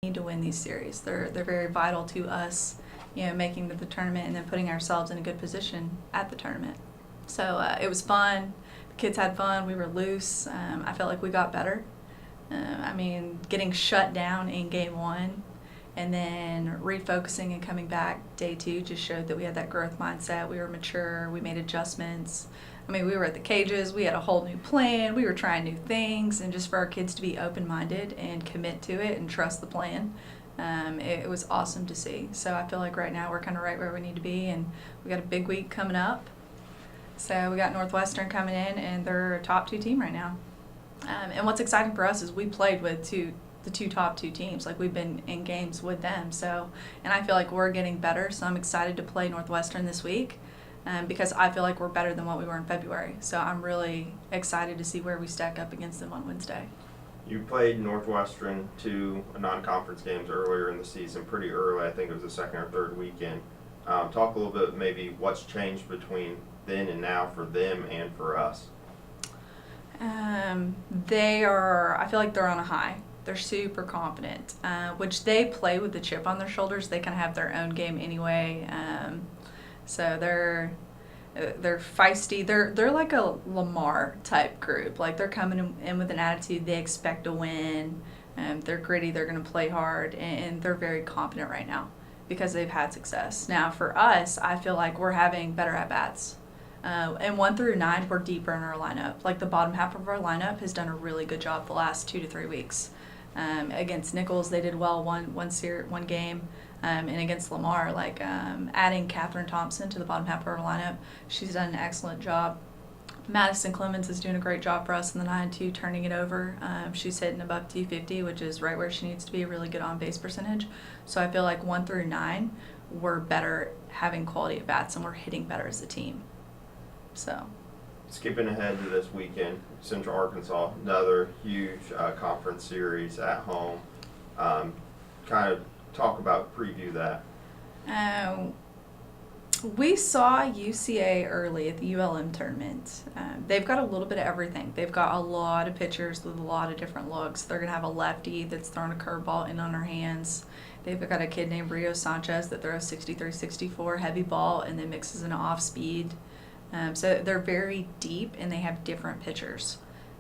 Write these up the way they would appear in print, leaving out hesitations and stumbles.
need to win these series. They're very vital to us, making the tournament and then putting ourselves in a good position at the tournament. So it was fun. The kids had fun. We were loose. I felt like we got better. Getting shut down in game one and then refocusing and coming back day two just showed that we had that growth mindset. We were mature. We made adjustments. We were at the cages. We had a whole new plan. We were trying new things, and just for our kids to be open-minded and commit to it and trust the plan, it was awesome to see. So I feel like right now we're kind of right where we need to be, and we got a big week coming up. So we got Northwestern coming in, and they're a top 2 team right now. And what's exciting for us is we played with the top two teams. Like, we've been in games with them. So, and I feel like we're getting better. So I'm excited to play Northwestern this week. Because I feel like we're better than what we were in February. So I'm really excited to see where we stack up against them on Wednesday. You played Northwestern 2 non-conference games earlier in the season, pretty early. I think it was the second or third weekend. Talk a little bit maybe what's changed between then and now for them and for us. I feel like they're on a high. They're super confident, which they play with the chip on their shoulders. They kind of have their own game anyway. So they're feisty. They're like a Lamar type group. Like, they're coming in with an attitude. They expect to win. They're gritty. They're going to play hard, and they're very confident right now because they've had success. Now for us, I feel like we're having better at bats. And 1 through 9, we're deeper in our lineup. Like, the bottom half of our lineup has done a really good job the last 2 to 3 weeks. Against Nichols, they did well one game. And against Lamar, adding Catherine Thompson to the bottom half of our lineup, she's done an excellent job. Madison Clemens is doing a great job for us in the 9-2, turning it over. She's hitting above 250, which is right where she needs to be, a really good on-base percentage. So I feel like 1 through 9, we're better having quality at bats, and we're hitting better as a team. So, skipping ahead to this weekend, Central Arkansas, another huge conference series at home. Kind of preview that. We saw UCA early at the ULM tournament. They've got a little bit of everything. They've got a lot of pitchers with a lot of different looks. They're going to have a lefty that's throwing a curveball in on her hands. They've got a kid named Rio Sanchez that throws 63-64 heavy ball and then mixes an off speed. So they're very deep, and they have different pitchers.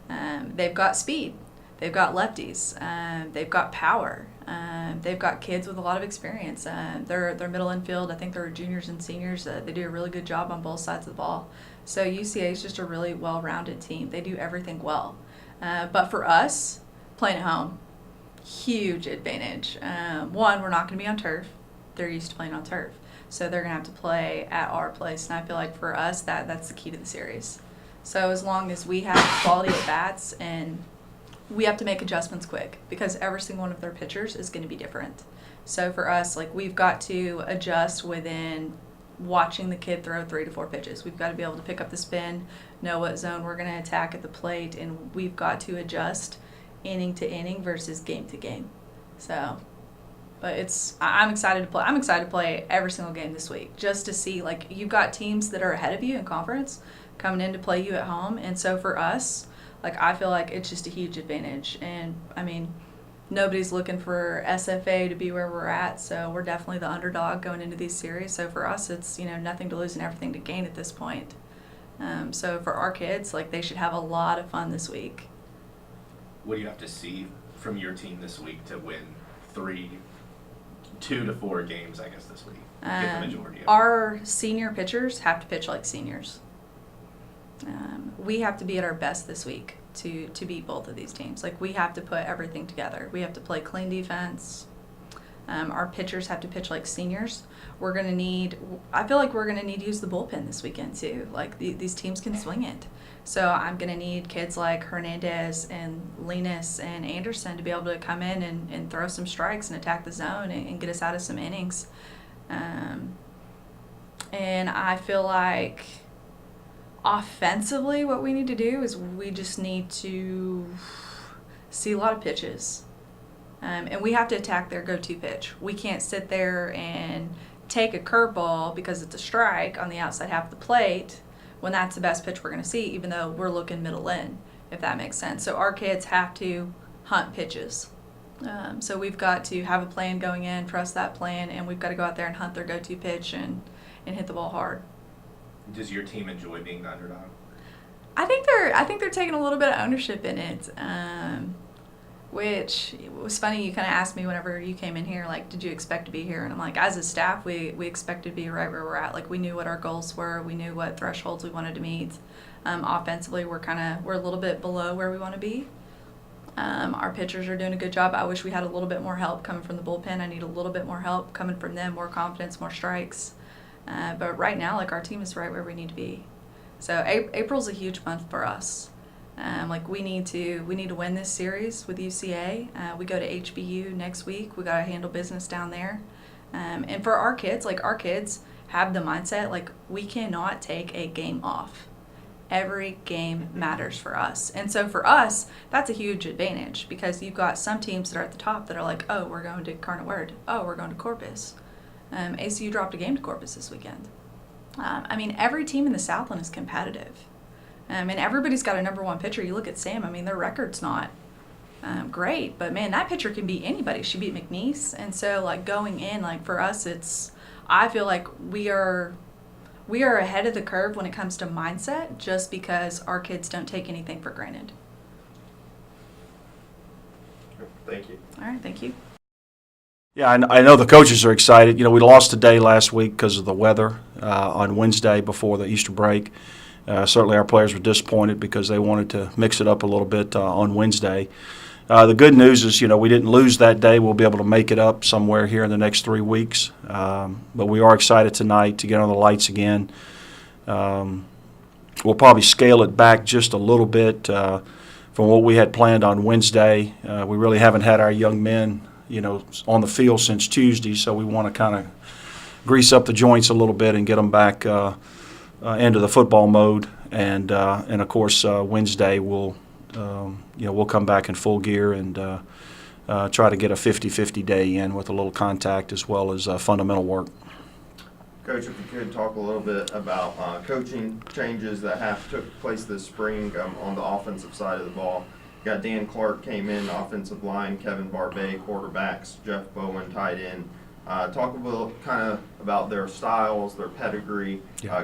They've got speed. They've got lefties. They've got power. They've got kids with a lot of experience. Their middle infield, I think they're juniors and seniors. They do a really good job on both sides of the ball. So UCA is just a really well-rounded team. They do everything well. But for us, playing at home, huge advantage. One, we're not going to be on turf. They're used to playing on turf. So they're going to have to play at our place. And I feel like for us, that's the key to the series. So as long as we have quality at bats, and we have to make adjustments quick because every single one of their pitchers is going to be different. So for us, we've got to adjust within watching the kid throw 3 to 4 pitches. We've got to be able to pick up the spin, know what zone we're going to attack at the plate, and we've got to adjust inning to inning versus game to game. So, but I'm excited to play. I'm excited to play every single game this week just to see, you've got teams that are ahead of you in conference coming in to play you at home. And so for us, I feel like it's just a huge advantage. And, nobody's looking for SFA to be where we're at, so we're definitely the underdog going into these series. So for us, it's, nothing to lose and everything to gain at this point. So for our kids, they should have a lot of fun this week. What do you have to see from your team this week to win 2 to 4 games, I guess, this week? Get the majority of it. Our senior pitchers have to pitch like seniors. We have to be at our best this week to beat both of these teams. We have to put everything together. We have to play clean defense. Our pitchers have to pitch like seniors. I feel like we're going to need to use the bullpen this weekend too. These teams can swing it. So I'm going to need kids like Hernandez and Linus and Anderson to be able to come in and throw some strikes and attack the zone and get us out of some innings. And I feel like offensively, what we need to do is we just need to see a lot of pitches. And we have to attack their go-to pitch. We can't sit there and take a curveball because it's a strike on the outside half of the plate when that's the best pitch we're going to see, even though we're looking middle in, if that makes sense. So our kids have to hunt pitches. So we've got to have a plan going in, trust that plan, and we've got to go out there and hunt their go-to pitch and hit the ball hard. Does your team enjoy being the underdog? I think they're taking a little bit of ownership in it, which was funny. You kind of asked me whenever you came in here, like, did you expect to be here? And I'm like, as a staff, we expected to be right where we're at. Like, we knew what our goals were. We knew what thresholds we wanted to meet. Offensively, we're a little bit below where we want to be. Our pitchers are doing a good job. I wish we had a little bit more help coming from the bullpen. I need a little bit more help coming from them, more confidence, more strikes. But right now, like, our team is right where we need to be. So April's a huge month for us. Like, we need to win this series with UCA. We go to HBU next week. We got to handle business down there. And for our kids, like, our kids have the mindset, like, we cannot take a game off. Every game matters for us. And so for us, that's a huge advantage because you've got some teams that are at the top that are like, oh, we're going to Incarnate Word. Oh, we're going to Corpus. ACU dropped a game to Corpus this weekend. I mean, every team in the Southland is competitive. And everybody's got a number one pitcher. You look at Sam, I mean, their record's not great. But, man, that pitcher can beat anybody. She beat McNeese. And so, like, going in, like, for us, I feel like we are ahead of the curve when it comes to mindset just because our kids don't take anything for granted. Thank you. All right, thank you. Yeah, I know the coaches are excited. You know, we lost a day last week because of the weather on Wednesday before the Easter break. Certainly our players were disappointed because they wanted to mix it up a little bit on Wednesday. The good news is, you know, we didn't lose that day. We'll be able to make it up somewhere here in the next 3 weeks. But we are excited tonight to get on the lights again. We'll probably scale it back just a little bit from what we had planned on Wednesday. We really haven't had our young men, you know, on the field since Tuesday, so we want to kind of grease up the joints a little bit and get them back into the football mode. And of course, Wednesday we'll come back in full gear and try to get a 50-50 day in with a little contact as well as fundamental work. Coach, if you could talk a little bit about coaching changes that have took place this spring on the offensive side of the ball. You got Dan Clark came in, offensive line, Kevin Barbies, quarterbacks, Jeff Bowen, tight end. Talk a little kind of about their styles, their pedigree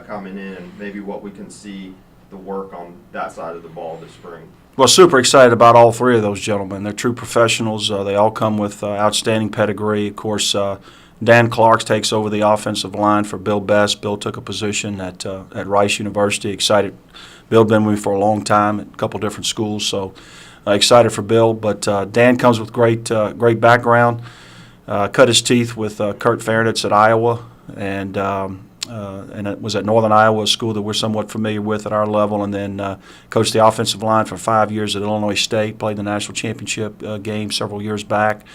coming in, and maybe what we can see the work on that side of the ball this spring. Well, super excited about all three of those gentlemen. They're true professionals. They all come with outstanding pedigree. Of course, Dan Clark takes over the offensive line for Bill Best. Bill took a position at Rice University. Excited. Bill been with me for a long time at a couple different schools, so excited for Bill. But Dan comes with great background. Cut his teeth with Kurt Fairnitz at Iowa, and it was at Northern Iowa, a school that we're somewhat familiar with at our level, and then coached the offensive line for 5 years at Illinois State, played the national championship game several years back,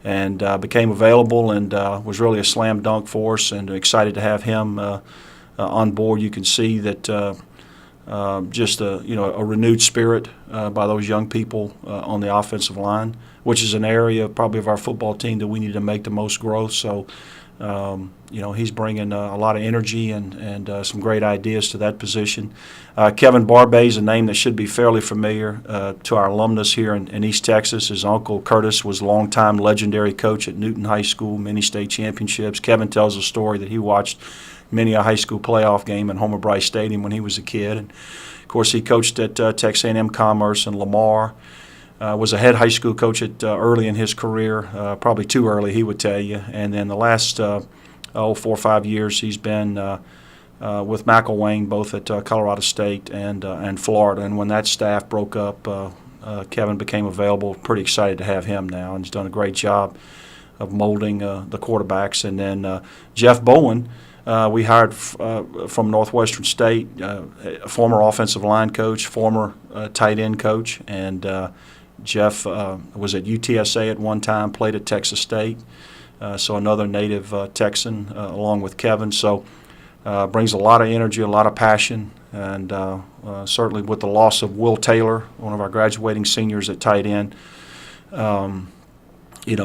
and became available and was really a slam dunk for us, and excited to have him on board. You can see that just a renewed spirit by those young people on the offensive line, which is an area probably of our football team that we need to make the most growth. So, he's bringing a lot of energy and some great ideas to that position. Kevin Barbies, a name that should be fairly familiar to our alumnus here in East Texas. His uncle Curtis was a longtime legendary coach at Newton High School, many state championships. Kevin tells a story that he watched many a high school playoff game in Homer Bryce Stadium when he was a kid. And, of course, he coached at Texas A&M Commerce and Lamar. Was a head high school coach at early in his career, probably too early, he would tell you. And then the last 4 or 5 years, he's been with McElwain, both at Colorado State and Florida. And when that staff broke up, Kevin became available. Pretty excited to have him now, and he's done a great job of molding the quarterbacks. And then Jeff Bowen, we hired from Northwestern State, a former offensive line coach, former tight end coach, and Jeff was at UTSA at one time, played at Texas State, so another native Texan along with Kevin. So brings a lot of energy, a lot of passion, and certainly with the loss of Will Taylor, one of our graduating seniors at tight end,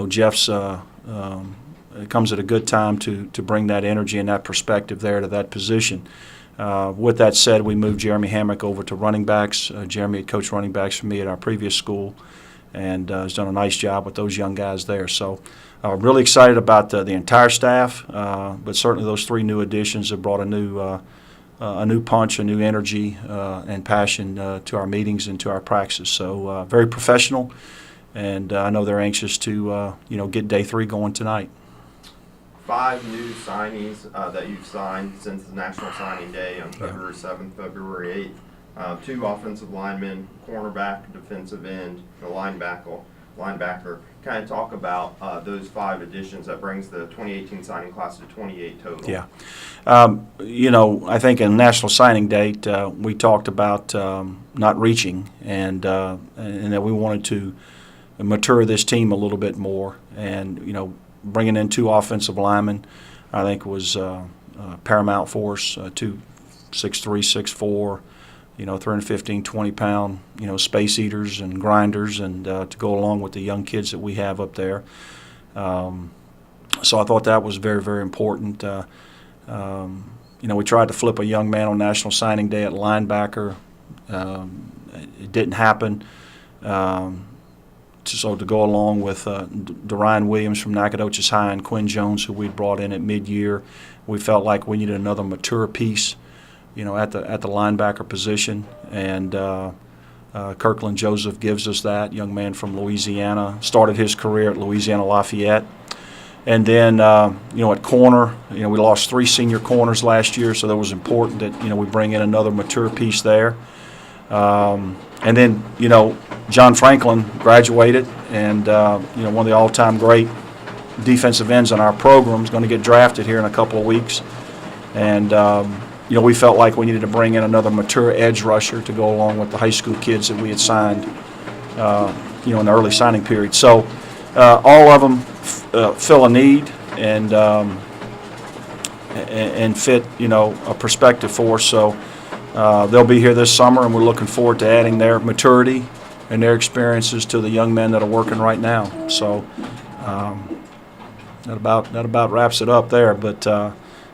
Jeff's it comes at a good time to bring that energy and that perspective there to that position. With that said, we moved Jeremy Hammock over to running backs. Jeremy had coached running backs for me at our previous school, and has done a nice job with those young guys there. So really excited about the entire staff, but certainly those 3 new additions have brought a new punch, a new energy, and passion to our meetings and to our practices. So very professional, and I know they're anxious to get day 3 going tonight. 5 new signees that you've signed since the National Signing Day on February 7th, February 8th. 2 offensive linemen, cornerback, defensive end, the linebacker. Kind of talk about those 5 additions. That brings the 2018 signing class to 28 total. Yeah. I think in National Signing Date, we talked about not reaching and that we wanted to mature this team a little bit more. And, bringing in 2 offensive linemen, I think was paramount for us. 2 6'3", 6'4", 315, 20-pound, space eaters and grinders, and to go along with the young kids that we have up there. So I thought that was very, very important. We tried to flip a young man on National Signing Day at linebacker. It didn't happen. So to go along with Dorian Williams from Nacogdoches High and Quinn Jones, who we brought in at mid-year, we felt like we needed another mature piece, at the linebacker position. And Kirkland Joseph gives us that, young man from Louisiana, started his career at Louisiana Lafayette. And then, at corner, we lost 3 senior corners last year, so that was important that, we bring in another mature piece there. And then, John Franklin graduated, and, one of the all-time great defensive ends in our program is going to get drafted here in a couple of weeks. And, we felt like we needed to bring in another mature edge rusher to go along with the high school kids that we had signed, in the early signing period. So all of them fill a need and fit, a perspective for us. So they'll be here this summer, and we're looking forward to adding their maturity and their experiences to the young men that are working right now. So that about wraps it up there. But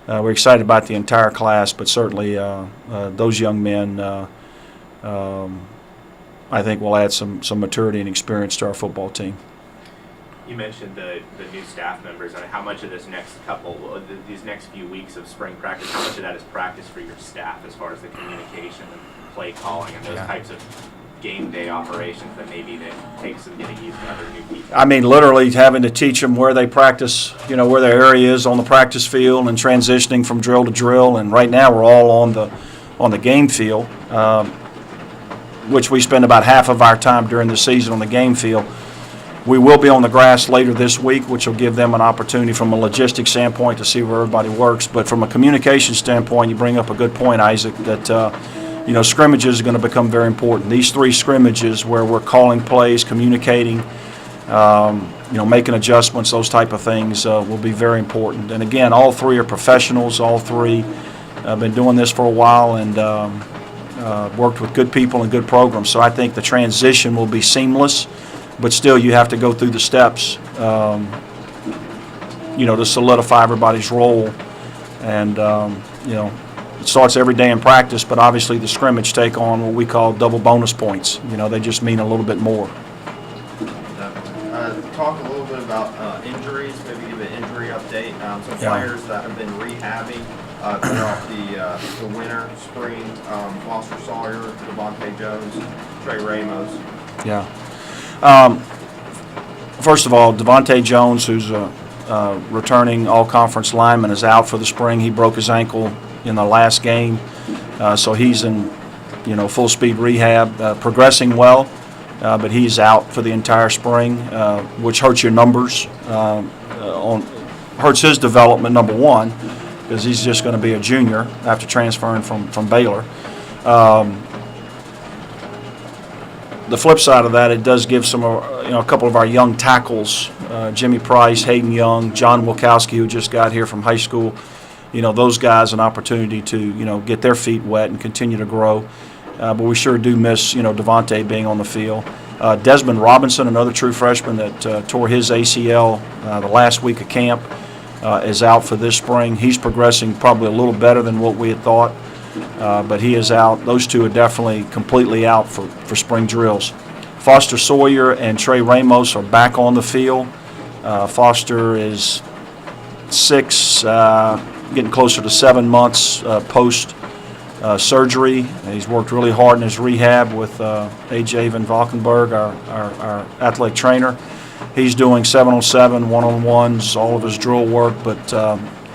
we're excited about the entire class, but certainly those young men, I think, will add some maturity and experience to our football team. You mentioned the new staff members, and how much of these next few weeks of spring practice, how much of that is practice for your staff as far as the communication and play calling and those types of game day operations that takes some getting used to other new people? I mean, literally having to teach them where they practice, where their area is on the practice field, and transitioning from drill to drill. And right now we're all on the game field, which we spend about half of our time during the season on the game field. We will be on the grass later this week, which will give them an opportunity from a logistics standpoint to see where everybody works. But from a communication standpoint, you bring up a good point, Isaac, that scrimmages are going to become very important. These 3 scrimmages where we're calling plays, communicating, making adjustments, those type of things will be very important. And again, all 3 are professionals. All 3 have been doing this for a while and worked with good people and good programs. So I think the transition will be seamless. But still, you have to go through the steps, to solidify everybody's role. And, it starts every day in practice, but obviously the scrimmage take on what we call double bonus points. They just mean a little bit more. Talk a little bit about injuries, maybe give an injury update. Some players that have been rehabbing throughout the winter, spring, Foster Sawyer, Devante Jones, Trey Ramos. Yeah. First of all, Devante Jones, who's a returning all-conference lineman, is out for the spring. He broke his ankle in the last game, so he's in, full-speed rehab, progressing well, but he's out for the entire spring, which hurts your numbers, hurts his development, number one, because he's just going to be a junior after transferring from Baylor. The flip side of that, it does give a couple of our young tackles, Jimmy Price, Hayden Young, John Wilkowski, who just got here from high school, those guys an opportunity to, get their feet wet and continue to grow. But we sure do miss, Devante being on the field. Desmond Robinson, another true freshman that tore his ACL the last week of camp, is out for this spring. He's progressing probably a little better than what we had thought. But he is out. Those 2 are definitely completely out for spring drills. Foster Sawyer and Trey Ramos are back on the field. Foster is 6, getting closer to 7 months post surgery. He's worked really hard in his rehab with A.J. Van Valkenburg, our athletic trainer. He's doing 7-on-7, 1-on-1s, all of his drill work, but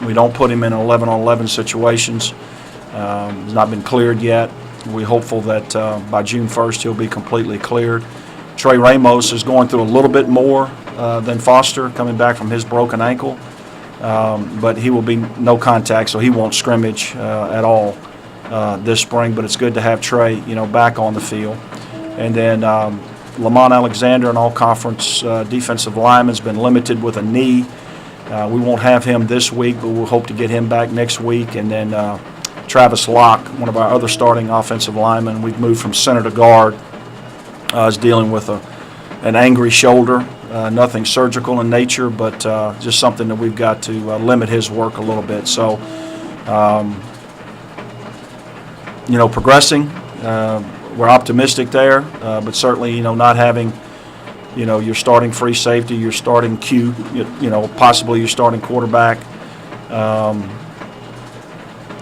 we don't put him in 11-on-11 situations. He's not been cleared yet. We're hopeful that by June 1st he'll be completely cleared. Trey Ramos is going through a little bit more than Foster, coming back from his broken ankle, but he will be no contact, so he won't scrimmage at all this spring. But it's good to have Trey, back on the field. And then Lamont Alexander, an all-conference defensive lineman, has been limited with a knee. We won't have him this week, but we'll hope to get him back next week. And then Travis Locke, one of our other starting offensive linemen, we've moved from center to guard, is dealing with an angry shoulder. Nothing surgical in nature, but just something that we've got to limit his work a little bit. So, progressing. We're optimistic there, but certainly, not having, your starting free safety, your starting Q, possibly your starting quarterback,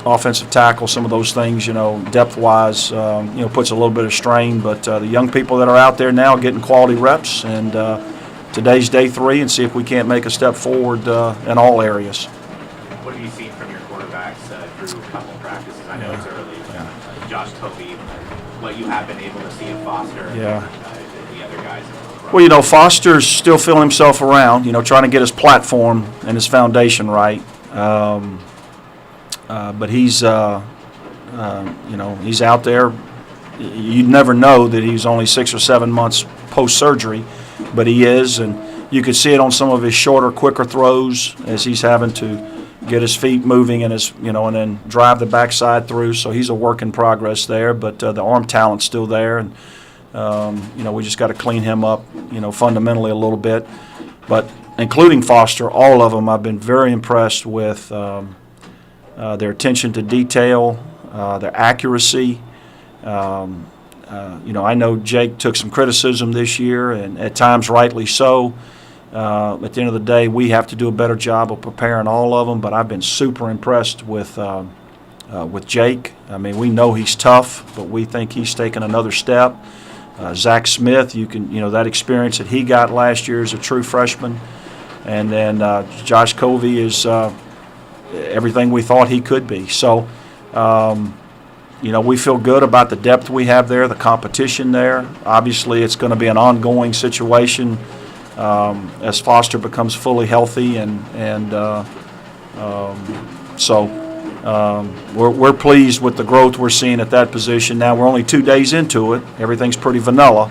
offensive tackle, some of those things, depth-wise, puts a little bit of strain. But the young people that are out there now getting quality reps, and today's day 3, and see if we can't make a step forward in all areas. What have you seen from your quarterbacks through a couple practices? I know it's early, but Josh Tovey, what you have been able to see of Foster and the other guys. Well, Foster's still feeling himself around, trying to get his platform and his foundation right. But he's, he's out there. You'd never know that he's only 6 or 7 months post-surgery, but he is. And you could see it on some of his shorter, quicker throws as he's having to get his feet moving and and then drive the backside through. So he's a work in progress there. But the arm talent's still there, and we just got to clean him up, fundamentally a little bit. But including Foster, all of them, I've been very impressed with. Their attention to detail, their accuracy. I know Jake took some criticism this year, and at times rightly so. At the end of the day, we have to do a better job of preparing all of them, but I've been super impressed with Jake. I mean, we know he's tough, but we think he's taken another step. Zach Smith, that experience that he got last year as a true freshman. And then Josh Covey is everything we thought he could be. So, we feel good about the depth we have there, the competition there. Obviously, it's going to be an ongoing situation as Foster becomes fully healthy, so we're pleased with the growth we're seeing at that position. Now we're only 2 days into it. Everything's pretty vanilla.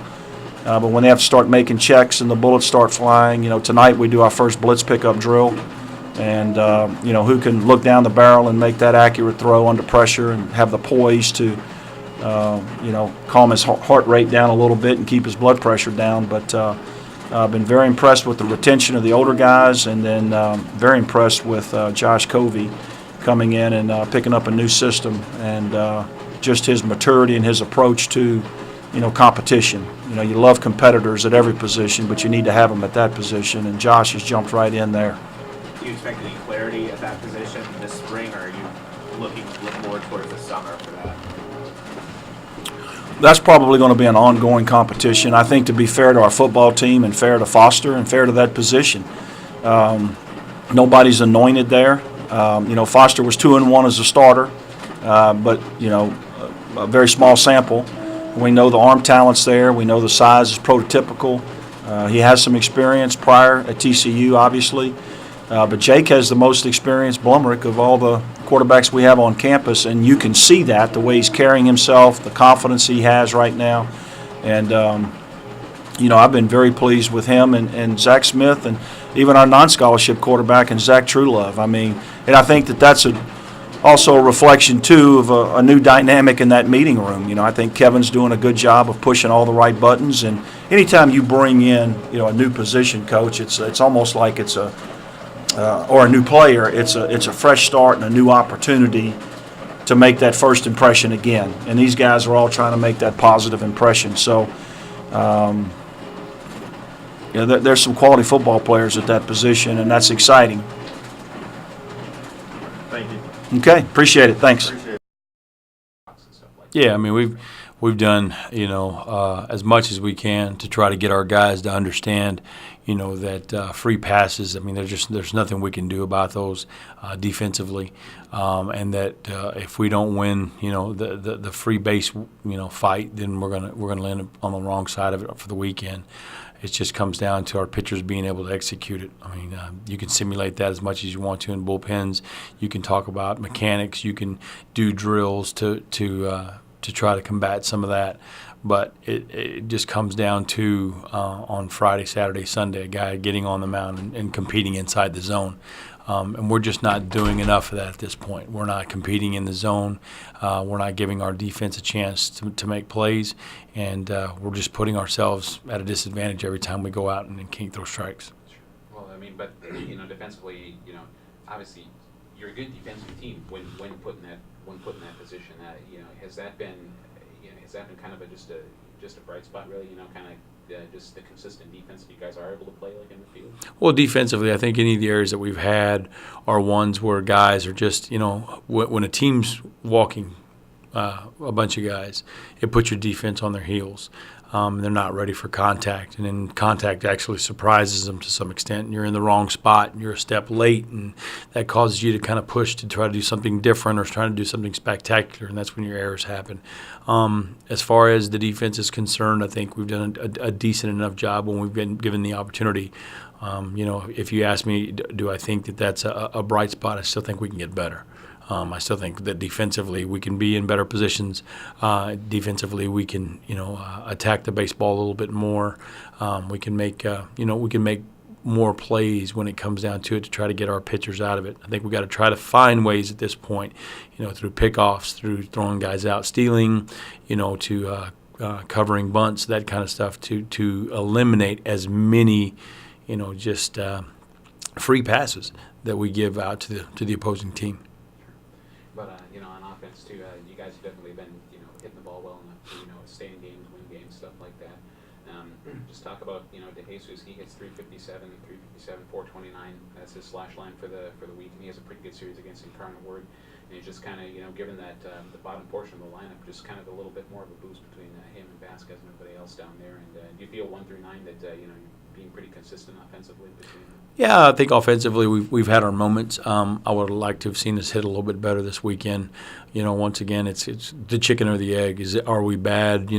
But when they have to start making checks and the bullets start flying, tonight we do our first blitz pickup drill. And, who can look down the barrel and make that accurate throw under pressure and have the poise to, calm his heart rate down a little bit and keep his blood pressure down. But I've been very impressed with the retention of the older guys, and then very impressed with Josh Covey coming in and picking up a new system, and just his maturity and his approach to, competition. You love competitors at every position, but you need to have them at that position, and Josh has jumped right in there. Do you expect any clarity at that position this spring, or are you looking more towards the summer for that? That's probably going to be an ongoing competition. I think, to be fair to our football team and fair to Foster and fair to that position, nobody's anointed there. Foster was 2-1 as a starter, but a very small sample. We know the arm talent's there. We know the size is prototypical. He has some experience prior at TCU, obviously. But Jake has the most experienced Blumerick of all the quarterbacks we have on campus, and you can see that, the way he's carrying himself, the confidence he has right now. And, I've been very pleased with him and Zach Smith, and even our non-scholarship quarterback and Zach Truelove. I mean, and I think that's also a reflection, too, of a new dynamic in that meeting room. I think Kevin's doing a good job of pushing all the right buttons. And anytime you bring in, a new position coach, it's almost like it's or a new player, it's a fresh start and a new opportunity to make that first impression again. And these guys are all trying to make that positive impression. So, There's some quality football players at that position, and that's exciting. Thank you. Okay, appreciate it. Thanks. Appreciate it. and stuff like that. Yeah, I mean we've done as much as we can to try to get our guys to understand that free passes. I mean there's nothing we can do about those defensively, and that if we don't win the free base fight, then we're gonna land up on the wrong side of it for the weekend. It just comes down to our pitchers being able to execute it. I mean, you can simulate that as much as you want to in bullpens. You can talk about mechanics. You can do drills to try to combat some of that. But it just comes down to on Friday, Saturday, Sunday, a guy getting on the mound and competing inside the zone. And we're just not doing enough of that at this point. We're not competing in the zone. We're not giving our defense a chance to make plays. And we're just putting ourselves at a disadvantage every time we go out and can't throw strikes. Well, I mean, but defensively, obviously, you're a good defensive team when put in that position. Has that been kind of just a bright spot, really? Kind of just the consistent defense that you guys are able to play like in the field. Well, defensively, I think any of the areas that we've had are ones where guys are just when a team's walking a bunch of guys, it puts your defense on their heels. They're not ready for contact, and then contact actually surprises them to some extent. And you're in the wrong spot, and you're a step late, and that causes you to kind of push to try to do something different or trying to do something spectacular, and that's when your errors happen. As far as the defense is concerned, I think we've done a decent enough job when we've been given the opportunity. If you ask me, do I think that that's a bright spot, I still think we can get better. I still think that defensively we can be in better positions. Defensively we can, attack the baseball a little bit more. We can make, more plays when it comes down to it to try to get our pitchers out of it. I think we've got to try to find ways at this point, through pickoffs, through throwing guys out, stealing, to covering bunts, that kind of stuff, to eliminate as many, free passes that we give out to the opposing team. But on offense too, you guys have definitely been hitting the ball well enough to stay in games, win games, stuff like that. Just talk about DeJesus. He hits 357, 429. That's his slash line for the week, and he has a pretty good series against Incarnate Word. And he's just kind of given that the bottom portion of the lineup just kind of a little bit more of a boost between him and Vasquez and everybody else down there. And do you feel 1 through 9 that you're being pretty consistent offensively between them? Yeah, I think offensively we've had our moments. I would like to have seen us hit a little bit better this weekend. Once again, it's the chicken or the egg. Are we bad?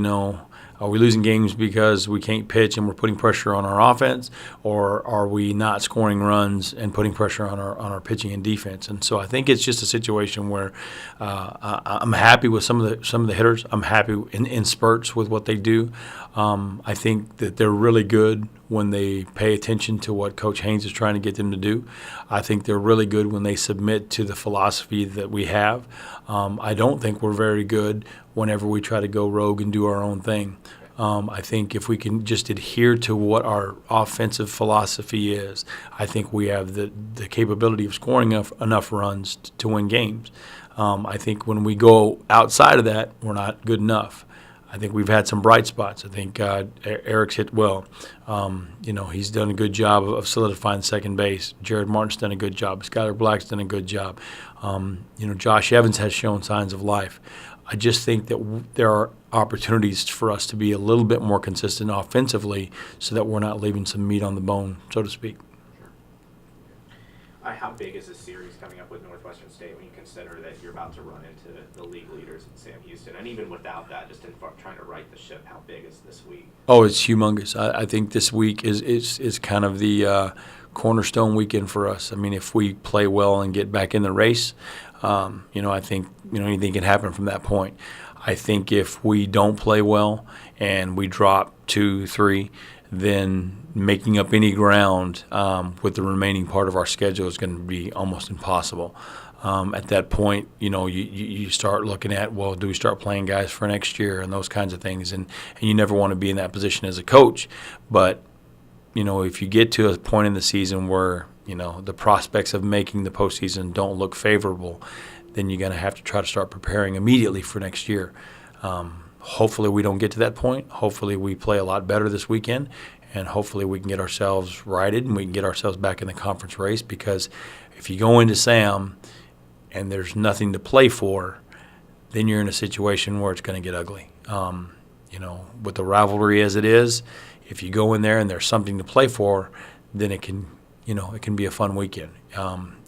Are we losing games because we can't pitch and we're putting pressure on our offense, or are we not scoring runs and putting pressure on our pitching and defense? And so I think it's just a situation where I'm happy with some of the hitters. I'm happy in spurts with what they do. I think that they're really good when they pay attention to what Coach Haynes is trying to get them to do. I think they're really good when they submit to the philosophy that we have. I don't think we're very good whenever we try to go rogue and do our own thing. I think if we can just adhere to what our offensive philosophy is, I think we have the capability of scoring enough runs to win games. I think when we go outside of that, we're not good enough. I think we've had some bright spots. I think Eric's hit well. He's done a good job of solidifying second base. Jared Martin's done a good job. Skylar Black's done a good job. Josh Evans has shown signs of life. I just think that there are opportunities for us to be a little bit more consistent offensively so that we're not leaving some meat on the bone, so to speak. How big is this series coming up with Northwestern State when you consider that you're about to run into the league leaders in Sam Houston? And even without that, just in trying to right the ship, how big is this week? Oh, it's humongous. I think this week is kind of the cornerstone weekend for us. I mean, if we play well and get back in the race, I think anything can happen from that point. I think if we don't play well and we drop 2, 3, then making up any ground with the remaining part of our schedule is going to be almost impossible. At that point, you start looking at, well, do we start playing guys for next year and those kinds of things, and you never want to be in that position as a coach. But if you get to a point in the season where the prospects of making the postseason don't look favorable, then you're going to have to try to start preparing immediately for next year. Hopefully we don't get to that point. Hopefully we play a lot better this weekend, and hopefully we can get ourselves righted and we can get ourselves back in the conference race, because if you go into Sam and there's nothing to play for, then you're in a situation where it's going to get ugly. With the rivalry as it is, if you go in there and there's something to play for, then it can be a fun weekend.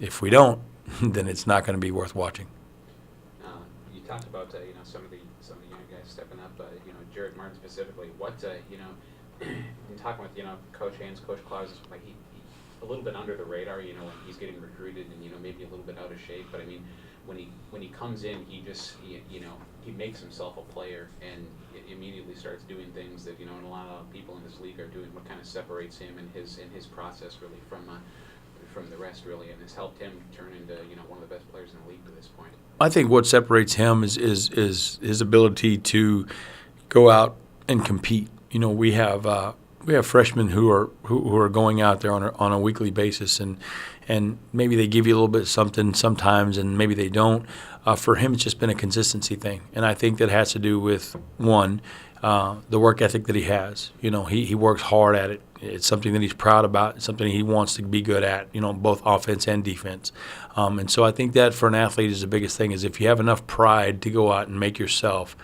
If we don't, then it's not going to be worth watching. You talked about some of the young guys stepping up. Jared Martin specifically. What in talking with Coach Haynes, Coach Klaus, like he a little bit under the radar. When he's getting recruited and maybe a little bit out of shape. But I mean, when he comes in, he just he makes himself a player and immediately starts doing things that and a lot of people in this league are doing. What kind of separates him and his process really from the rest really, and has helped him turn into one of the best players in the league to this point. I think what separates him is his ability to go out and compete. We have freshmen who are going out there on a weekly basis, and maybe they give you a little bit of something sometimes, and maybe they don't. For him, it's just been a consistency thing, and I think that has to do with one, the work ethic that he has. He works hard at it. It's something that he's proud about. It's something he wants to be good at. Both offense and defense. And so I think that for an athlete is the biggest thing, is if you have enough pride to go out and make yourself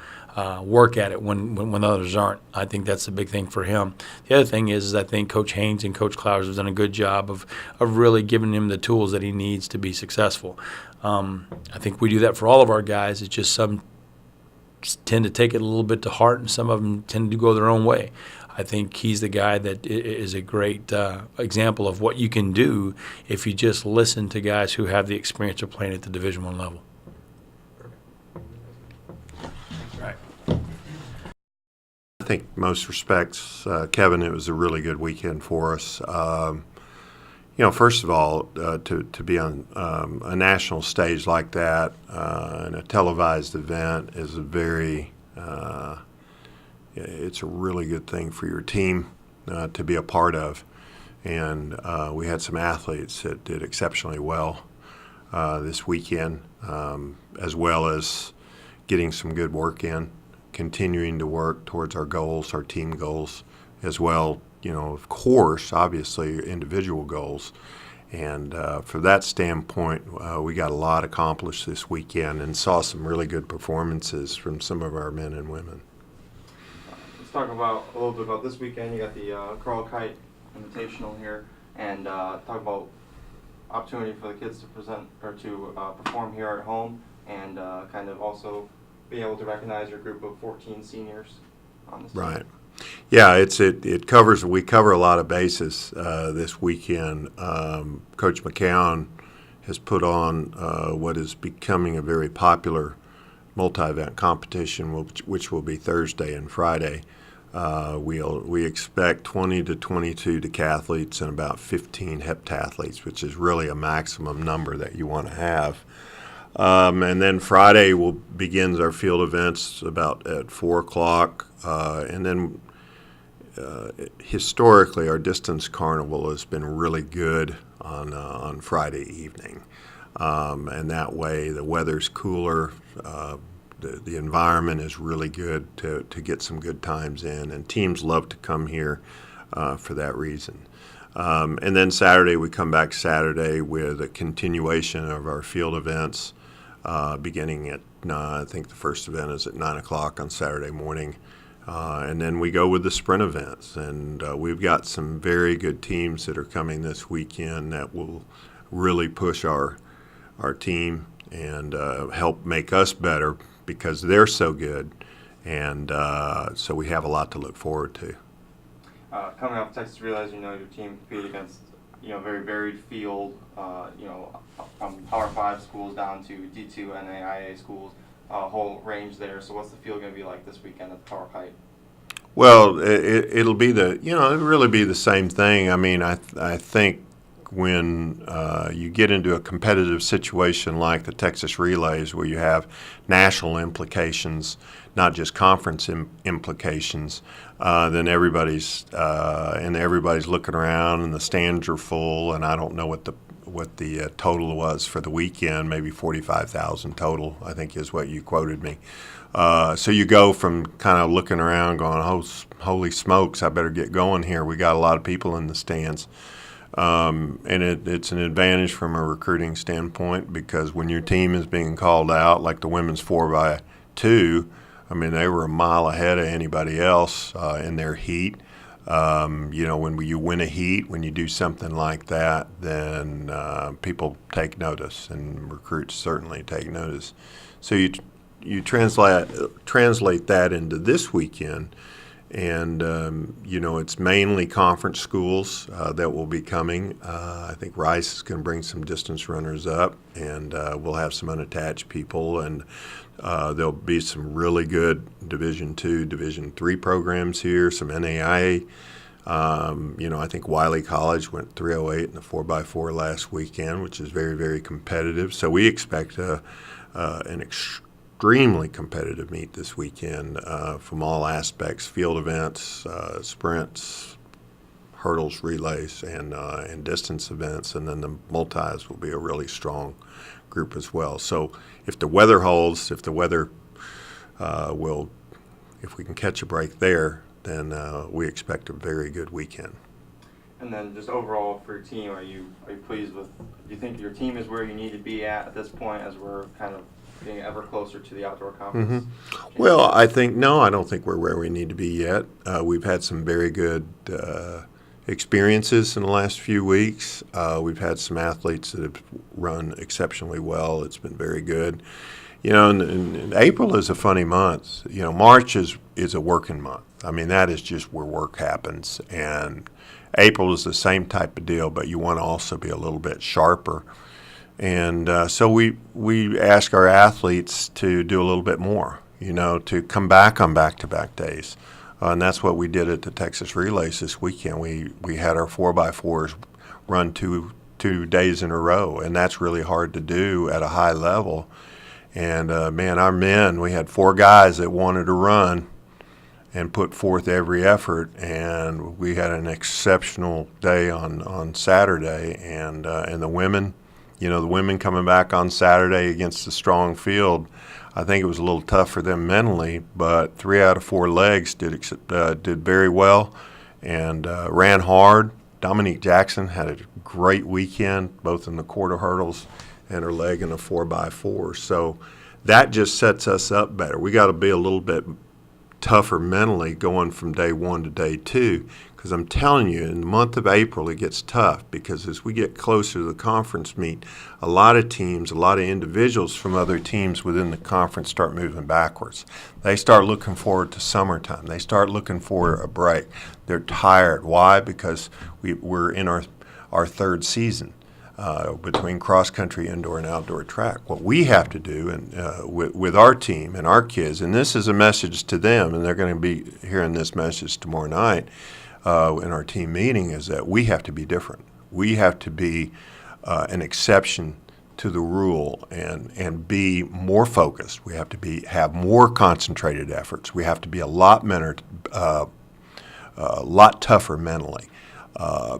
work at it when others aren't. I think that's the big thing for him. The other thing is I think Coach Haynes and Coach Clowers have done a good job of really giving him the tools that he needs to be successful. I think we do that for all of our guys. It's just some tend to take it a little bit to heart, and some of them tend to go their own way. I think he's the guy that is a great example of what you can do if you just listen to guys who have the experience of playing at the Division I level. I think most respects, Kevin, it was a really good weekend for us. First of all, to be on a national stage like that in a televised event is it's a really good thing for your team to be a part of. And we had some athletes that did exceptionally well this weekend, as well as getting some good work in, continuing to work towards our goals, our team goals, as well, of course, obviously, individual goals. And from that standpoint, we got a lot accomplished this weekend and saw some really good performances from some of our men and women. Let's talk about a little bit about this weekend. You got the Carl Kite Invitational here, and talk about opportunity for the kids to present or to perform here at home, and kind of also being able to recognize your group of 14 seniors on this team. Right. Yeah, it covers. We cover a lot of bases this weekend. Coach McCown has put on what is becoming a very popular multi-event competition, which will be Thursday and Friday. We expect 20 to 22 decathletes and about 15 heptathletes, which is really a maximum number that you want to have. And then Friday begins our field events about at 4 o'clock. And then historically, our distance carnival has been really good on Friday evening. And that way the weather's cooler. The environment is really good to get some good times in. And teams love to come here for that reason. And then Saturday, we come back Saturday with a continuation of our field events. Beginning at, I think the first event is at 9 o'clock on Saturday morning. And then we go with the sprint events. And we've got some very good teams that are coming this weekend that will really push our team and help make us better because they're so good. And so we have a lot to look forward to. Coming off Texas Realize, your team competed against very varied field, from Power 5 schools down to D2 NAIA schools, a whole range there. So what's the field going to be like this weekend at the Power Kite? Well, it'll be it'll really be the same thing. I mean, I think when you get into a competitive situation like the Texas Relays, where you have national implications, not just conference implications, then everybody's looking around and the stands are full, and I don't know total was for the weekend, maybe 45,000 total, I think is what you quoted me. So you go from kind of looking around going, oh, holy smokes, I better get going here. We got a lot of people in the stands. And it's an advantage from a recruiting standpoint, because when your team is being called out, like the women's 4x2, I mean, they were a mile ahead of anybody else in their heat. When you win a heat, when you do something like that, then people take notice, and recruits certainly take notice. So you translate that into this weekend, and it's mainly conference schools that will be coming. I think Rice is going to bring some distance runners up, and we'll have some unattached people, and there'll be some really good Division II, Division III programs here, some NAIA. I think Wiley College went 308 in the 4x4 last weekend, which is very, very competitive. So we expect an extremely competitive meet this weekend from all aspects: field events, sprints, hurdles, relays, and distance events, and then the multis will be a really strong group as well. So if the weather holds, if we can catch a break there, then we expect a very good weekend. And then just overall for your team, are you pleased with? Do you think your team is where you need to be at this point, as we're kind of getting ever closer to the outdoor conference? Mm-hmm. Well, I don't think we're where we need to be yet. We've had some very good experiences in the last few weeks. We've had some athletes that have run exceptionally well. It's been very good. And April is a funny month. March is a working month. I mean, that is just where work happens. And April is the same type of deal, but you want to also be a little bit sharper. And so we ask our athletes to do a little bit more, to come back on back-to-back days. And that's what we did at the Texas Relays this weekend. We had our 4x4s run two days in a row, and that's really hard to do at a high level. And, our men, we had 4 guys that wanted to run and put forth every effort, and we had an exceptional day on Saturday. And the women, the women coming back on Saturday against a strong field, I think it was a little tough for them mentally, but 3 out of 4 legs did very well and ran hard. Dominique Jackson had a great weekend, both in the quarter hurdles and her leg in a 4x4. So that just sets us up better. We got to be a little bit tougher mentally going from day 1 to day 2, because I'm telling you, in the month of April, it gets tough, because as we get closer to the conference meet, a lot of teams, a lot of individuals from other teams within the conference start moving backwards. They start looking forward to summertime. They start looking for a break. They're tired. Why? Because we're in our 3rd season. Between cross-country, indoor, and outdoor track. What we have to do with our team and our kids, and this is a message to them, and they're going to be hearing this message tomorrow night in our team meeting, is that we have to be different. We have to be an exception to the rule and be more focused. We have to have more concentrated efforts. We have to be a lot tougher mentally,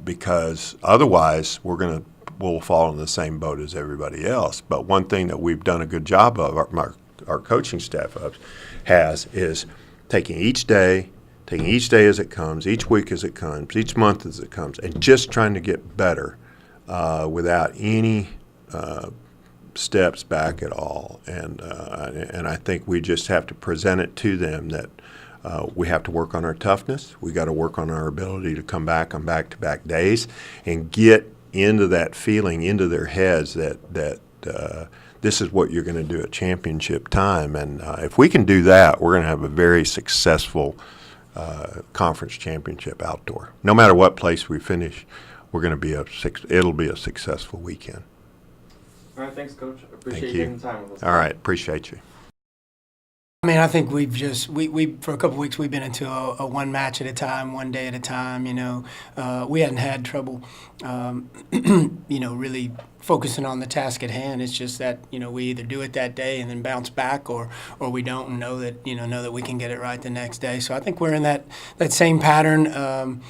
because otherwise we'll fall in the same boat as everybody else. But one thing that we've done a good job of, our coaching staff has, is taking each day as it comes, each week as it comes, each month as it comes, and just trying to get better without any steps back at all. And I think we just have to present it to them that we have to work on our toughness. We got to work on our ability to come back on back-to-back days and get into that feeling, into their heads that this is what you're going to do at championship time. And if we can do that, we're going to have a very successful conference championship outdoor. No matter what place we finish, we're going to it'll be a successful weekend. All right, thanks, Coach. I appreciate Thank you you. taking the time with us. All right, appreciate you. I mean, I think we've just we for a couple of weeks we've been into a one match at a time, one day at a time. We hadn't had trouble, really focusing on the task at hand. It's just that we either do it that day and then bounce back, or we don't, and know that we can get it right the next day. So I think we're in that same pattern.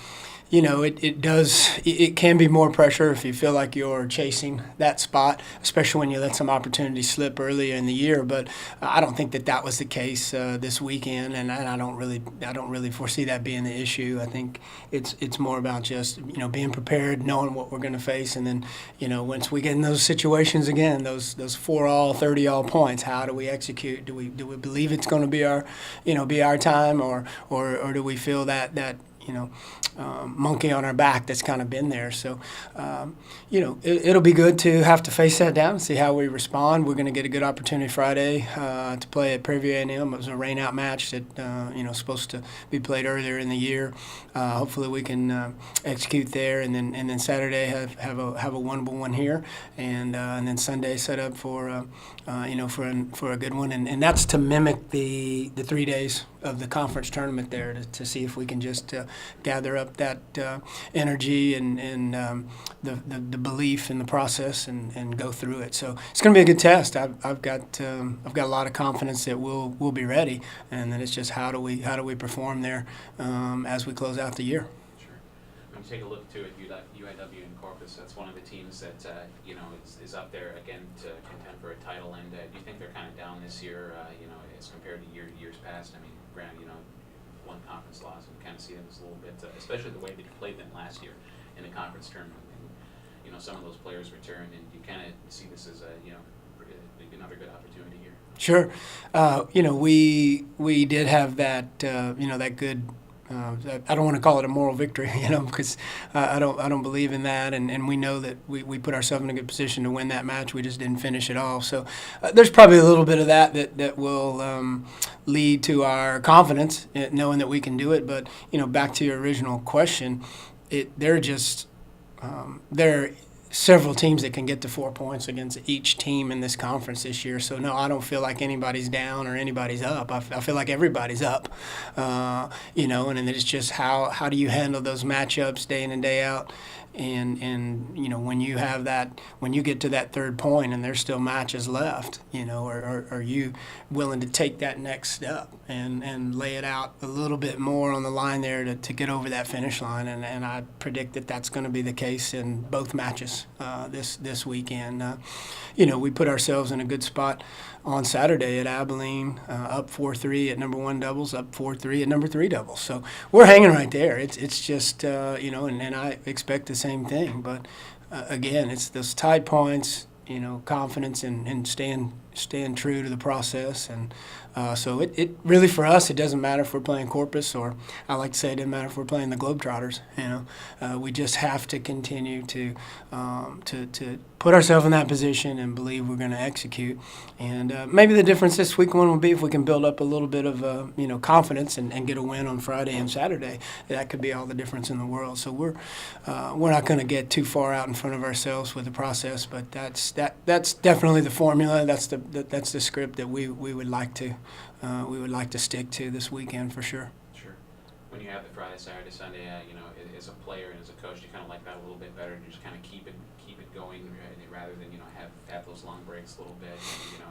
it can be more pressure if you feel like you're chasing that spot, especially when you let some opportunities slip earlier in the year. But I don't think that was the case this weekend, and I don't really foresee that being the issue. I think it's more about just being prepared, knowing what we're going to face, and then once we get in those situations again, those 4-all, 30-all points, how do we execute? Do we believe it's going to be our time, or do we feel that monkey on our back that's kind of been there? So, it'll be good to have to face that down and see how we respond. We're going to get a good opportunity Friday to play at Prairie View A&M. It was a rain-out match that supposed to be played earlier in the year. Hopefully, we can execute there, and then Saturday have a winnable one here, and then Sunday set up for a good one, and that's to mimic the 3 days of the conference tournament there to see if we can just gather up that energy and the belief in the process and go through it. So it's going to be a good test. I've got a lot of confidence that we'll be ready, and then it's just how do we perform there as we close out the year. Sure. When you take a look too at UIW and Corpus, that's one of the teams that is up there again to contend for a title. And do you think they're kind of down this year? As compared to years past. I mean, granted, one conference loss, and kind of see them as a little bit, especially the way that you played them last year in the conference tournament. And, some of those players returned, and you kind of see this as another good opportunity here. Sure. We did have that that good. I don't want to call it a moral victory, because I don't believe in that, and we know that we put ourselves in a good position to win that match. We just didn't finish it off. So there's probably a little bit of that will lead to our confidence, knowing that we can do it. But back to your original question, they're several teams that can get to 4 points against each team in this conference this year. So, no, I don't feel like anybody's down or anybody's up. I feel like everybody's up, and then it's just how do you handle those matchups day in and day out. And when you have that, when you get to that third point and there's still matches left, are you willing to take that next step and lay it out a little bit more on the line there to get over that finish line? And I predict that that's going to be the case in both matches this weekend. We put ourselves in a good spot on Saturday at Abilene, up 4-3 at number 1 doubles, up 4-3 at number 3 doubles. So we're hanging right there. It's just, and I expect the same thing. But, again, it's those tied points, confidence and staying true to the process. And so it really, for us, it doesn't matter if we're playing Corpus, or I like to say it doesn't matter if we're playing the Globetrotters. We just have to continue to put ourselves in that position and believe we're going to execute. And maybe the difference this week one will be if we can build up a little bit of confidence and get a win on Friday and Saturday. That could be all the difference in the world. So we're not going to get too far out in front of ourselves with the process, but that's definitely the formula. That's the script that we would like to stick to this weekend for sure. Sure. When you have the Friday, Saturday, Sunday, as a player and as a coach, you kind of like that a little bit better, and you just kind of keep it going rather than have those long breaks a little bit. And,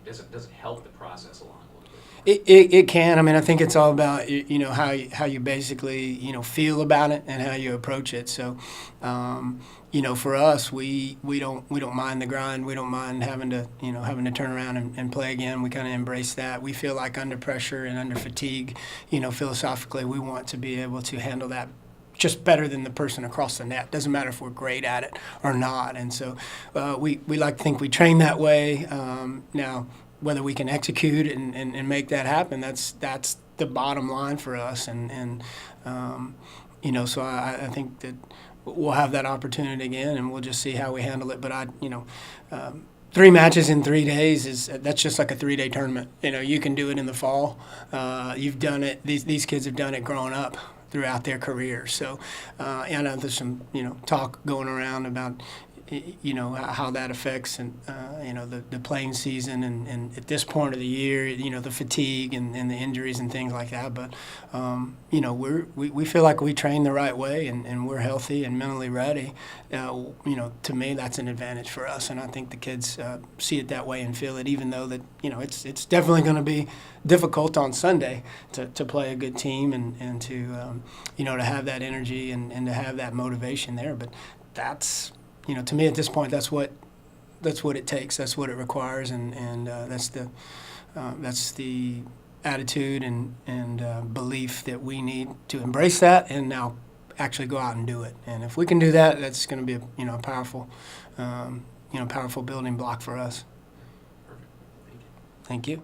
does it help the process along a little bit? It can. I mean, I think it's all about how you basically feel about it and how you approach it. So, for us, we don't mind the grind. We don't mind having to turn around and play again. We kind of embrace that. We feel like under pressure and under fatigue, philosophically, we want to be able to handle that just better than the person across the net. Doesn't matter if we're great at it or not. And so we like to think we train that way. Now, whether we can execute and make that happen, that's the bottom line for us. And so I think that we'll have that opportunity again, and we'll just see how we handle it. But 3 matches in 3 days that's just like a 3-day tournament. You can do it in the fall. You've done it. These kids have done it growing up throughout their career. So I know there's some talk going around about you know, how that affects and you know, the playing season and at this point of the year, you know, the fatigue and the injuries and things like that. But you know, we feel like we train the right way and we're healthy and mentally ready. You know, to me, that's an advantage for us, and I think the kids see it that way and feel it. Even though that, you know, it's definitely going to be difficult on Sunday to play a good team and to you know, to have that energy and to have that motivation there. But that's, you know, to me at this point, that's what it takes. That's what it requires, and that's the attitude and belief that we need to embrace that and now actually go out and do it. And if we can do that, that's going to be you know, a powerful powerful building block for us. Perfect. Thank you. Thank you.